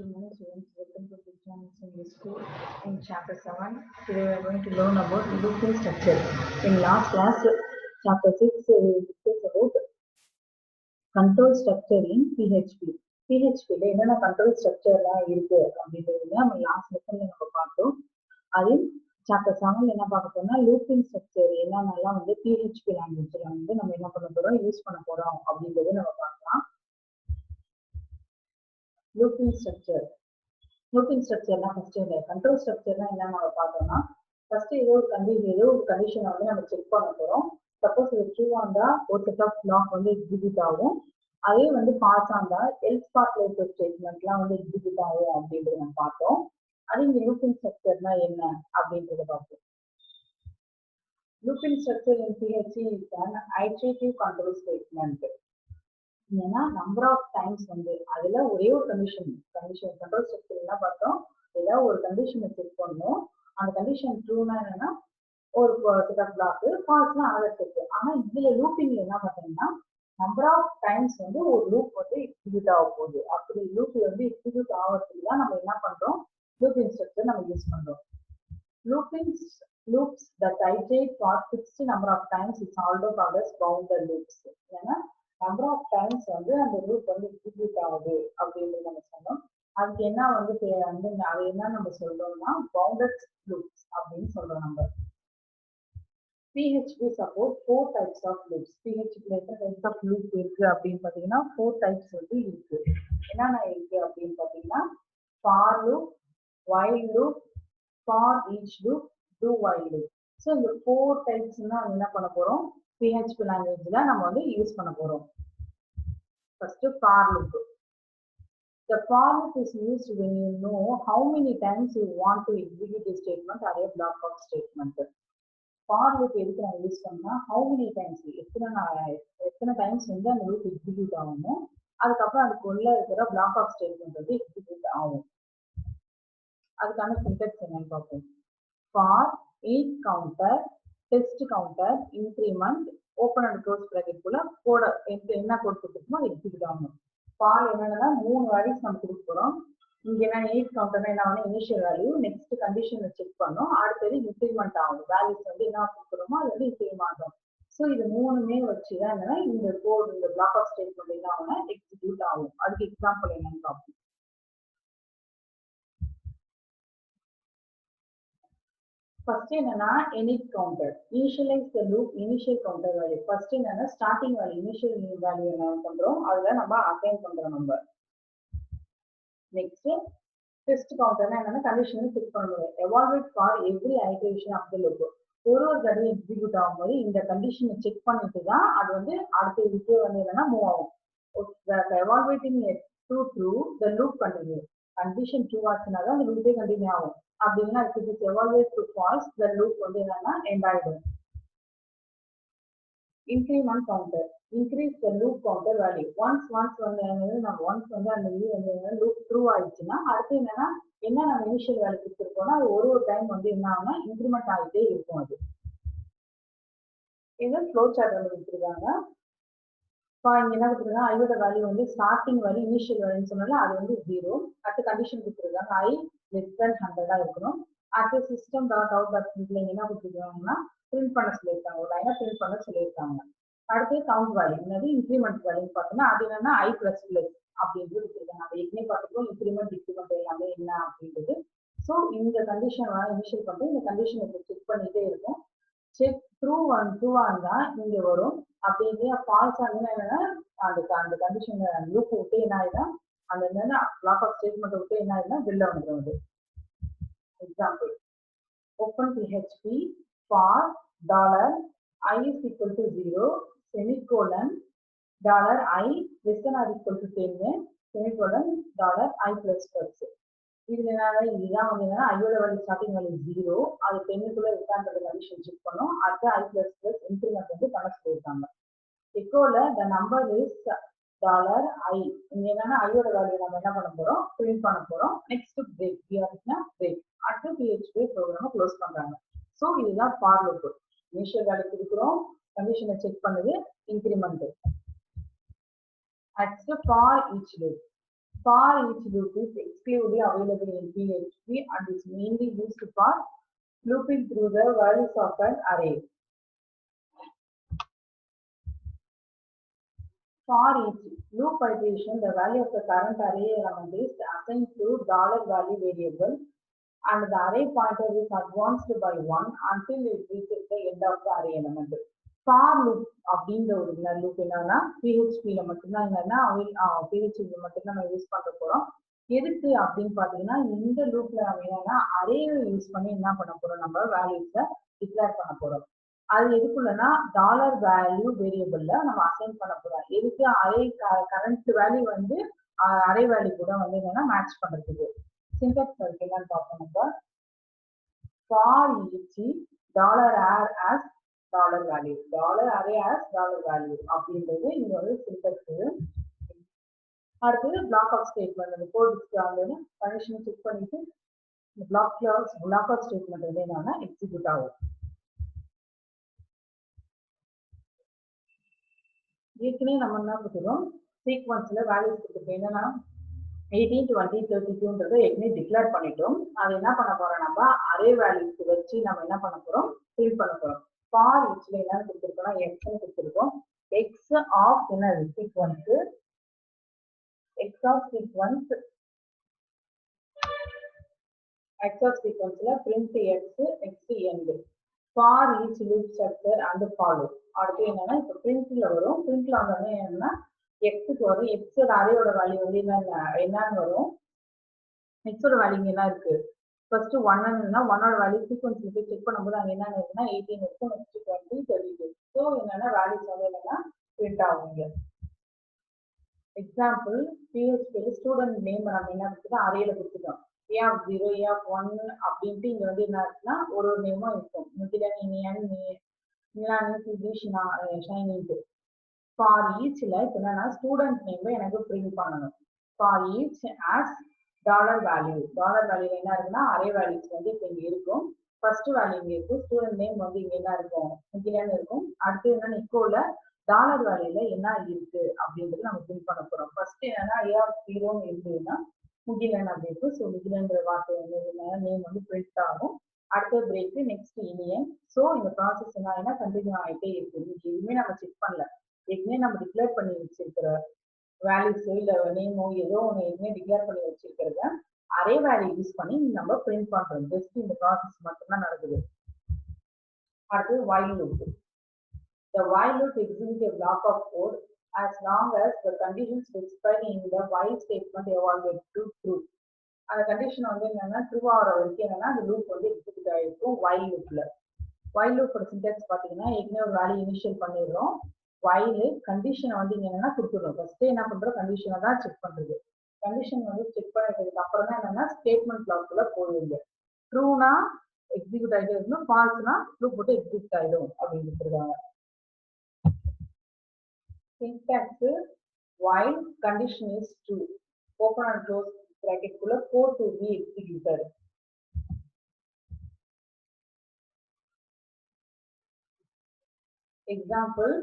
Good morning, students. Welcome to Business English School. In chapter 7, today we are going to learn about looping structure. In last class, chapter 6, we discussed about control structure in PHP. PHP என்னென்ன control structure இருக்கு அப்படின்றது நம்ம last லெசன்ல நம்ம பார்த்தோம். அது chapter 7 என்ன பார்க்க போறோம்னா லூப்பிங் ஸ்ட்ரக்சர் என்னென்னலாம் வந்து PHP லாங்குவேஜ்ல வந்து நம்ம என்ன பண்ண போறோம் யூஸ் பண்ண போறோம் அப்படின்றத நம்ம பார்க்கலாம். லூப்பிங் ஸ்ட்ரக்சர் லூப்பிங் ஸ்ட்ரக்சர்லாம் ஃபர்ஸ்ட் இந்த கண்ட்ரோல் ஸ்ட்ரக்சர்லாம் என்ன நம்ம பார்த்தோம்னா ஃபர்ஸ்ட் ஏதோ ஒரு கண்டிஷனை வந்து நம்ம செக் பண்ண போறோம். சப்போஸ் இது ட்ரூவா இருந்தா ஒரு செட் ஆஃப் பிளாக் வந்து எக்ஸிக்யூட் ஆகும். அதே வந்து பாஸ் ஆந்தா எல்ஸ் பார்ட்ல இருக்க ஸ்டேட்மெண்ட்லாம் வந்து எக்ஸிக்யூட் ஆகும் அப்படின்றத நம்ம பார்த்தோம். அது இந்த லூப்பிங் ஸ்ட்ரக்சர்னா என்ன அப்படின்றத பார்த்தோம். Looping structure in PHP is an iterative control statement. ஏன்னா நம்பர் ஆஃப் டைம்ஸ் வந்து அதுல ஒரே ஒரு கண்டிஷன் கண்ட்ரோல் ஸ்ட்ரக்சர் என்ன பார்த்தோம், ஏதாவது ஒரு கண்டிஷனை செக் பண்ணணும். அந்த கண்டிஷன் ட்ரூனா என்னன்னா ஒரு செட் ஆஃப் பிளாக், ஃபால்ஸ்னா அதர் செட். ஆனா இதுல லூப்பிங்ல என்ன பார்த்தீங்கன்னா நம்பர் ஆஃப் டைம்ஸ் வந்து ஒரு லூப் வந்து எக்ஸிக்யூட் ஆக போகுது. அப்படி லூப் வந்து எக்ஸிக்யூட் ஆகிறதுக்கு தான் நம்ம என்ன பண்றோம், லூப்பிங் ஸ்ட்ரக்சர் நம்ம யூஸ் பண்றோம். Loops that iterate for fixed number of times is also called as bounded loops. ஏன்னா நம்பர் ஆஃப் டைம்ஸ் வந்து அந்த லூப் வந்து எக்ஸிக்யூட் ஆகுது அப்படின்னு நம்ம சொன்னோம். அதுக்கு என்ன வந்து அது என்ன நம்ம சொல்றோம்னா பவுண்டட் லூப்ஸ் அப்படின்னு சொல்றோம். நம்ம PHP support 4 types of loops. PHP types of loop இருக்கு அப்படின்னு பாத்தீங்கன்னா 4 types வந்து இருக்கு. என்னென்ன இருக்கு அப்படின்னு பாத்தீங்கன்னா for loop, while loop, for each loop, do while loop. So இந்த 4 types தான் என்ன பண்ண போறோம் PHP லாங்குவேஜ்ல நம்ம வந்து யூஸ் பண்ண போறோம். First, for loop. The for loop is used when you know how many times you want to execute a statement or a block of statement. For loop எதுக்கு நான் யூஸ் பண்ணா how many times எத்தனை times வந்து அந்த loop execute ஆகணும், அதுக்கப்புறம் அதுக்குள்ள இருக்கிற பிளாக் ஆஃப் ஸ்டேட்மெண்ட் வந்து எக்ஸிக்யூட் ஆகும். அதுக்கான சின்டெக்ஸ் என்னன்னு பார்ப்போம். For each counter, test counter, increment, open and close bracket குள்ள கோட என்ன கோட் கொடுத்துருக்கோமோ அது எக்ஸிக்யூட் ஆகணும். ஃபார் என்னன்னா 3 வேல்யூஸ் நம்ம கொடுக்க போறோம். இங்க என்ன 8 கவுண்டர்னா என்ன ஆகும், இனிஷியல் வேல்யூ, நெக்ஸ்ட் கண்டிஷனை செக் பண்ணோம், அடுத்தது இன்க்ரிமெண்ட் ஆகும். வேல்யூஸ் வந்து என்ன கொடுக்குறோமோ அது வந்து இன்க்ரிமெண்ட் ஆகும். ஸோ இது மூணுமே வச்சுதான் என்னன்னா இந்த கோட் இந்த பிளாக் ஆஃப் ஸ்டேட்மெண்ட் என்ன ஆகும்னா எக்ஸிக்யூட் ஆகும். அதுக்கு எக்ஸாம்பிள் என்னன்னு பார்ப்போம். ஃபர்ஸ்ட் என்னன்னா init counter, initialize the loop initial counter value. First என்னன்னா ஸ்டார்டிங் வேல்யூ இனிஷியல் வேல்யூ என்ன பண்றோம் அதுல நம்ம அசைன் பண்றோம். நம்ம நெக்ஸ்ட் டெஸ்ட் கவுண்டர்னா என்னன்னா கண்டிஷனை செக் பண்ணுவோம். Evaluate for every iteration of the loop. ஒரு தடவை எக்ஸிக்யூட் ஆகும்போது இந்த கண்டிஷனை செக் பண்ணிட்டு தான் அது வந்து அடுத்த இதுக்கே வந்து என்னன்னா மூவ் ஆகும். Evaluating true the loop continue. Condition true ஆச்சுன்னா தான் அந்த லூப்பே கண்டினியூ ஆகும். அப்படின்னா it evaluate to false the loop வந்து என்னன்னா எண்ட் ஆயிடும். Increment counter, increase the loop counter value. Once வந்து நம்ம ஒன்ஸ் வந்து அந்த இது வந்து லூப் ட்ரூ ஆயிடுச்சுன்னா அடுத்து என்னன்னா என்ன நம்ம இனிஷியல் வேல்யூ கொடுத்துருக்கோம்னா அது ஒரு டைம் வந்து என்ன ஆகும்னா இன்க்ரிமெண்ட் ஆகிட்டே இருக்கும். அது இது ஃப்ளோ சார்ட் வந்து கொடுத்துருக்காங்க. இங்க என்ன கொடுத்துருக்காங்க ஐயோட வேல்யூ வந்து ஸ்டார்டிங் வேல்யூ இனிஷியல் வேல்யூன்னு சொன்னால அது வந்து 0. அடுத்த கண்டிஷன் கொடுத்துருக்காங்க i less than 100 இருக்கணும். அடுத்த சிஸ்டம் டாட் அவுட் டாட் பிரிண்ட்ல என்ன கொடுத்துருக்காங்கன்னா பிரிண்ட் பண்ண சொல்லியிருக்காங்க, ஒரு லைனா பிரிண்ட் பண்ண சொல்லியிருக்காங்க. அடுத்து கவுண்ட் வேல்யூ என்னது இன்க்ரிமெண்ட் வேல்யூன்னு பார்த்தோம்னா அது என்னன்னா i++ அப்படின்றது கொடுத்துருக்காங்க. அது ஏற்கனவே பார்த்துக்கோ இன்க்ரிமெண்ட் டிக்ரிமெண்ட் எல்லாமே என்ன அப்படின்றது. ஸோ இந்த கண்டிஷன் இனிஷியல் பண்ணி இந்த கண்டிஷனை செக் பண்ணிட்டே இருக்கும். செக் ட்ரூவா இருந்தா இங்க வரும். அப்படி இல்லையா ஃபால்ஸ் ஆகுதுன்னா என்னன்னா அந்த கண்டிஷன் லூப் விட்டு என்ன ஆயிடும் அந்த என்னன்னா பிளாக் ஆஃப் ஸ்டேட்மெண்ட் விட்டு என்ன ஆயிடும்னா வெளில வந்துடும். Example open PHP for $i is equal to 0 semicolon $i less than or equal to 10 semicolon $i++. இதுதான் வந்து என்னன்னா ஐயோட வேல்யூ ஸ்டார்டிங் வேல்யூ 0, அது 10க்குள்ள இருக்கான்றது கண்டிஷன் செக் பண்ணோம். அடுத்து i++ இன்க்ரிமெண்ட் வந்து பண்ண சொல்லியிருக்காங்க. எக்கோல the number is $i. இங்க என்னன்னா ஐயோட வேல்யூ நம்ம என்ன பண்ண போறோம் பிரிண்ட் பண்ண போறோம். நெக்ஸ்ட் பிரேக் பிரேக் அடுத்து PHP ப்ரோக்ராம் க்ளோஸ் பண்றாங்க. ஸோ இதுதான் ஃபார் லூப். இனிஷியல் வேல்யூ கொடுக்குறோம், கண்டிஷனை செக் பண்ணுது, இன்க்ரிமெண்ட். அடுத்து for each loop. For each loop is exclusively available in PHP and is mainly used for looping through the values of an array. For each loop iteration, the value of the current array element is assigned to $value variable and the array pointer is advanced by 1 until it reaches the end of the array element. For loop அப்படிங்கிற ஒரு loop என்னன்னா PHP ல மட்டும்தான் என்னன்னா PHP ல மட்டும்தான் நம்ம use பண்ண போறோம். எதுக்கு அப்படின்னு பாத்தீங்கன்னா இந்த லூப்ல நம்ம என்னன்னா அரேவை யூஸ் பண்ணி என்ன பண்ண போறோம், நம்ம வேல்யூஸை டிக்ளேர் பண்ண போறோம். அது எதுக்குள்ளனா $வேல்யூ வேரியபிள்ல நம்ம அசைன் பண்ண போறோம். எதுக்கு அரே கரண்ட் வேல்யூ வந்து அரே வேல்யூ கூட வந்து என்னன்னா மேட்ச் பண்றதுக்கு. சின்டாக்ஸ் இருக்கு என்னன்னு பார்ப்போம் நம்ம. For each $array as $value $array as $value அப்படின்றது இங்க வந்து சின்டாக்ஸ். அடுத்தது பிளாக் ஆஃப் ஸ்டேட்மெண்ட். அந்த கோட் வந்து கண்டிஷன் செக் பண்ணிட்டு பிளாக் ஆஃப் ஸ்டேட்மெண்ட் வந்து என்னன்னா எக்ஸிக்யூட் ஆகும். ஏற்கனவே நம்ம என்ன கொடுத்துருவோம், சீக்வன்ஸ்ல வேல்யூஸ் கொடுத்துருக்கோம். என்னன்னா 18, 20, 32 ஏற்கனவே டிக்ளேர் பண்ணிட்டோம். அது என்ன பண்ண போறோம், நம்ம அரே வேல்யூஸ் வச்சு நம்ம என்ன பண்ண போறோம், ஃபில் பண்ண போறோம். ஃபார் ஈச்ல என்ன கொடுத்துருக்கோம்னா எக்ஸ் கொடுத்துருக்கோம். எக்ஸ் ஆஃப் என்ன sequence, X of sequence, X of சீக்வன்ஸ்ல print X, X end. For each loop structure and follow. அடுத்து என்னன்னா இப்போ பிரிண்ட்ல வரும். பிரிண்ட்ல வந்தோடனே என்னன்னா எக்ஸுக்கு வரும். எக்ஸோட அரேயோட வேல்யூ வந்து என்னன்னு வரும். எக்ஸோட வேல்யூ என்ன இருக்கு, ஃபர்ஸ்ட் 1ன்னா 1ஓட வேல்யூ சீக்வன்ஸ்ல போய் செக் பண்ணும்போது அங்க என்ன இருக்குன்னா 18 இருக்கும், நெக்ஸ்ட் 20, 32. ஸோ என்னன்னா வேல்யூஸ் வந்து என்னன்னா பிரிண்ட் ஆகுங்க. எக்ஸாம்பிள் PHP ஸ்டூடெண்ட் நேம் நம்ம என்ன கொடுத்துட்டோம், அரேல கொடுத்துட்டோம். A0, A1 அப்படின்ட்டு இங்க வந்து என்ன இருக்குன்னா ஒரு நேமும் இருக்கும். முகிலன், இனியன், நிலானி, சுதீஷ்னா, ஷைனிட்டு. ஃபார் ஈச்ல இப்போ என்னன்னா ஸ்டூடெண்ட் நேம் எனக்கு பிரிண்ட் பண்ணணும். ஃபார் ஈச் ஆஸ் $value என்ன இருக்குன்னா அரே வேல்யூஸ் வந்து இப்போ இங்க இருக்கும். ஃபர்ஸ்ட் வேல்யூ இங்க இருக்கும், ஸ்டூடெண்ட் நேம் வந்து இங்க என்ன இருக்கும், முகிலன் இருக்கும். அடுத்து என்னன்னா இக்கோல $வேல்யூல என்ன இருக்கு அப்படின்றது நம்ம பிரிண்ட் பண்ண போறோம். ஃபர்ஸ்ட் என்னன்னா A0 இருந்ததுன்னா முகிலன் அப்படி இருக்கும். ஸோ முகிலன்ற வார்த்தை வந்து நேம் வந்து பிரிண்ட் ஆகும். அடுத்த பிரேக், நெக்ஸ்ட் இனியன். ஸோ இந்த ப்ராசஸ் என்ன கண்டினியூ ஆகிட்டே இருக்கு. எதுவுமே நம்ம செக் பண்ணல, எதுவுமே நம்ம டிக்ளேர் பண்ணி வச்சிருக்கிற வேல்யூஸோ இல்லை நேமோ ஏதோ ஒன்று எதுவுமே டிக்ளேர் பண்ணி வச்சிருக்கிறத அரே வேல்யூ யூஸ் பண்ணி நம்ம பிரிண்ட் பண்றோம். ஜஸ்ட் இந்த ப்ராசஸ் மட்டும்தான் நடக்குது. அடுத்து while loop. The while loop executes a block of code as long as the conditions specified in the while statement evaluate to true. அந்த கண்டிஷன் வந்து என்னன்னா ட்ரூ ஆகிற வரைக்கும் என்னன்னா அந்த லூப் வந்து எக்ஸிக்யூட் ஆகிருக்கும் while loopல. while loop சின்டாக்ஸ் பார்த்தீங்கன்னா ஏற்கனவே ஒரு வேல்யூ இனிஷியல் பண்ணிடுறோம். while கண்டிஷனை வந்து என்னன்னா கொடுத்துடுறோம். ஃபர்ஸ்ட் என்ன பண்றோம், கண்டிஷனை தான் செக் பண்றது. கண்டிஷன் வந்து செக் பண்ணிட்டதுக்கு அப்புறம் தான் என்னன்னா ஸ்டேட்மெண்ட் பிளாக்குள்ள போடுவீங்க. ட்ரூனா எக்ஸிக்யூட் ஆகிட்டே இருக்கணும், ஃபால்ஸ்னா லூப் போட்டு எக்ஸிக்யூட் ஆகிடும் அப்படின்னு சொல்லிருக்காங்க. Syntax while condition is true, open and close bracket kulla code to be executed. Example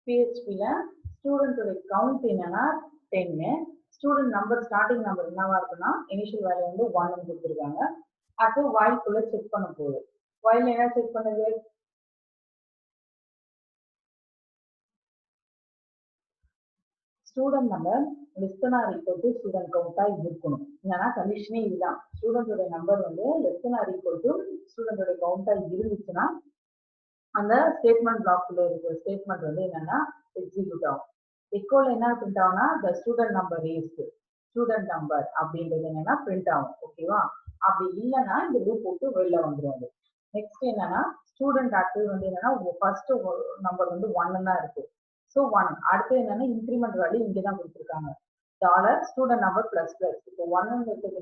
PHP la student count என்னன்னா 10, student number starting number என்னவா இருக்குன்னா initial value வந்து 1 ன்னு கொடுத்திருக்காங்க. அப்போ while குள்ள செக் பண்ண போகுது. while என்ன செக் பண்ணுது, student number less than or equal to student கவுண்டா இருக்கணும். என்னன்னா கண்டிஷனே இதுதான். ஸ்டூடெண்டோட நம்பர் வந்து less than or equal to ஸ்டூடெண்டோட கவுண்டா இருந்துச்சுன்னா அந்த ஸ்டேட்மெண்ட் பிளாக்ல இருக்கிற ஸ்டேட்மெண்ட் வந்து என்னன்னா எக்ஸிக்யூட் ஆகும். எக்கோல என்ன பிரிண்ட் ஆகும்னா the student number is student number அப்படின்றது என்னன்னா பிரிண்ட் ஆகும். ஓகேவா? அப்படி இல்லைன்னா இந்த லூப் போட்டு வெளில வந்துடும். அது நெக்ஸ்ட் என்னன்னா ஸ்டூடெண்ட் ஆக்டிவ் வந்து என்னன்னா ஃபர்ஸ்ட் நம்பர் வந்து 1 தான் இருக்கு. ஸோ 1. அடுத்து என்னன்னா இன்க்ரிமெண்ட் வேல்யூ இங்கே தான் கொடுத்துருக்காங்க. $student number ++. இப்போ 1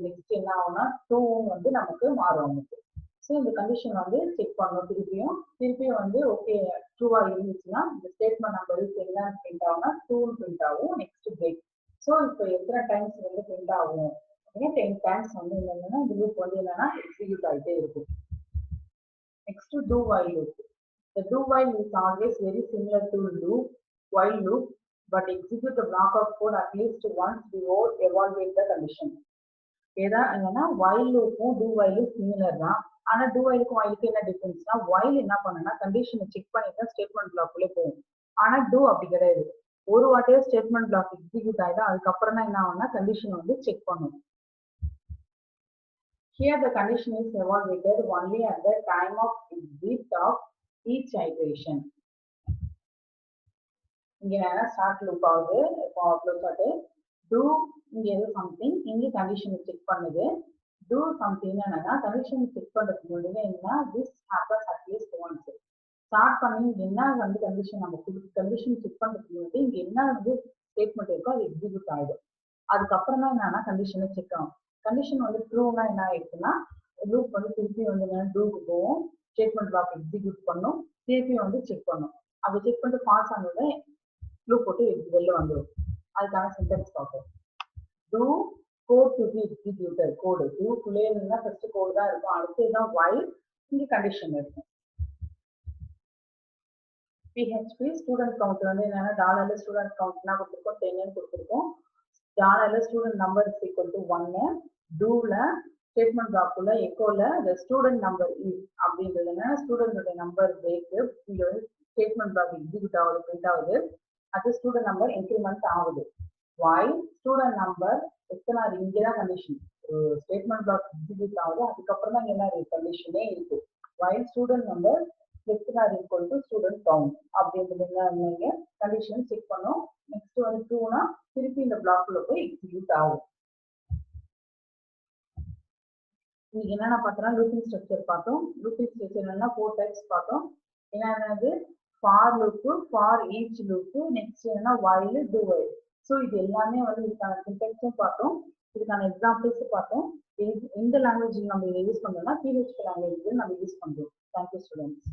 நெக்ஸ்ட் என்ன ஆகும்னா 2 வந்து நமக்கு மாறும் நமக்கு. ஸோ இந்த கண்டிஷன் வந்து செக் பண்ணணும். திருப்பியும் வந்து ஓகே ட்ரூவா இருந்துச்சுன்னா இந்த ஸ்டேட்மெண்ட் நம்பர் என்ன பிரிண்ட் ஆகும்னா 2 பிரிண்ட் ஆகும். Next break. ஸோ இப்போ எத்தனை டைம்ஸ் வந்து பிரிண்ட் ஆகும் அப்படின்னா 10 டைம்ஸ் வந்து என்னன்னா இந்த லூப் வந்து என்னன்னா எக்ஸிக்யூட் ஆகிட்டே இருக்கும். Next do while loop. The do while is always very similar to while loop, but execute the block of code at least once before evaluate the condition. ஏதான் என்னன்னா while லூப்பும் do while சிமிலர் தான். ஆனா do whileக்கும் whileக்கு என்ன டிஃபரன்ஸ்னா while என்ன பண்ணுன்னா கண்டிஷனை check பண்ணிட்டு statement பிளாக்குள்ளே போகும். ஆனா do அப்படி கிடையாது. ஒரு வாட்டியே ஸ்டேட்மெண்ட் பிளாக் எக்ஸிக்யூட் ஆயிடும். அதுக்கப்புறம் தான் என்ன ஆகும்னா கண்டிஷன் வந்து செக் பண்ணும். Here the condition is evaluated only at the time of exit of each iteration. இங்க ஸ்டார்ட் லூப் ஆகுது. இப்போ ஃப்ளோ சார்ட் do இங்க ஏதோ சம்திங் இங்க கண்டிஷனை செக் பண்ணுது. do something என்னன்னா கண்டிஷன் செக் பண்றதுக்கு முன்னாடி என்ன this happens at least once. Start பண்ணி என்ன வந்து கண்டிஷன் நம்ம கண்டிஷன் செக் பண்றதுக்கு முன்னாடி இங்க என்ன வந்து ஸ்டேட்மெண்ட் இருக்கோ அது எக்ஸிக்யூட் ஆயிடும். அதுக்கப்புறம் தான் என்னன்னா கண்டிஷனை செக் ஆகும். கண்டிஷன் வந்து ட்ரூனா என்ன ஆயிடுச்சுன்னா லூப் வந்து திருப்பி வந்து டூக்கு போகும், ஸ்டேட்மெண்ட் பிளாக் எக்ஸிக்யூட் பண்ணும், திருப்பி வந்து செக் பண்ணும். அது செக் பண்ணிட்டு ஃபால்ஸ் ஆனது லூப் போட்டு வெளில வந்துடும். அதுக்கான சின்டாக்ஸ் பார்ப்போம். do code to be executed கோடு டூக்குள்ளே இருந்தா ஃபர்ஸ்ட் கோடு தான் இருக்கும். அடுத்து தான் while இங்க கண்டிஷன் இருக்கும். PHP ஸ்டூடெண்ட் கவுண்ட் வந்து என்னன்னா டாலர்ல ஸ்டூடெண்ட் கவுண்ட்னா கொடுத்துருக்கோம் 10 கொடுத்துருக்கோம். டாலர்ல student number is equal to 1. டூல ஸ்டேட்மெண்ட் பிளாக்குள்ள எக்கோல the student number is அப்படின்றதுனா ஸ்டூடெண்டோட நம்பர் பிரேக் இங்க வந்து ஸ்டேட்மெண்ட் பிளாக் எக்ஸிக்யூட் ஆகுது, பிரிண்ட் ஆகுது. அது ஸ்டூடெண்ட் நம்பர் இன்க்ரிமெண்ட் ஆகுது. while ஸ்டூடெண்ட் நம்பர் எத்தனை இங்க தான் கண்டிஷன் ஸ்டேட்மெண்ட் பிளாக் எக்ஸிக்யூட் ஆகுது. அதுக்கப்புறம் தான் என்ன கண்டிஷனே இருக்கு. while student number equal to student count அப்படின்றதுங்க நீங்க கண்டிஷன் செக் பண்ணோம். நெக்ஸ்ட் வந்து ட்ரூனா திருப்பி இந்த பிளாக்ல போய் எக்ஸிக்யூட் ஆகும். இன்னைக்கு என்னென்ன பார்த்தோம்னா லூப்பிங் ஸ்ட்ரக்சர் பார்த்தோம். லூப்பிங் ஸ்ட்ரக்சர் என்னன்னா 4 டைப்ஸ் பார்த்தோம். என்னென்னது for loop, for each loop, next என்னன்னா while, do while. ஸோ இது எல்லாமே வந்து இதுக்கான சின்டாக்ஸும் பார்த்தோம், இதுக்கான எக்ஸாம்பிள்ஸும் பார்த்தோம். இந்த லாங்குவேஜ் நம்ம இதை யூஸ் பண்ணோம்னா PHP லாங்குவேஜ் நம்ம யூஸ் பண்றோம். Thank you students.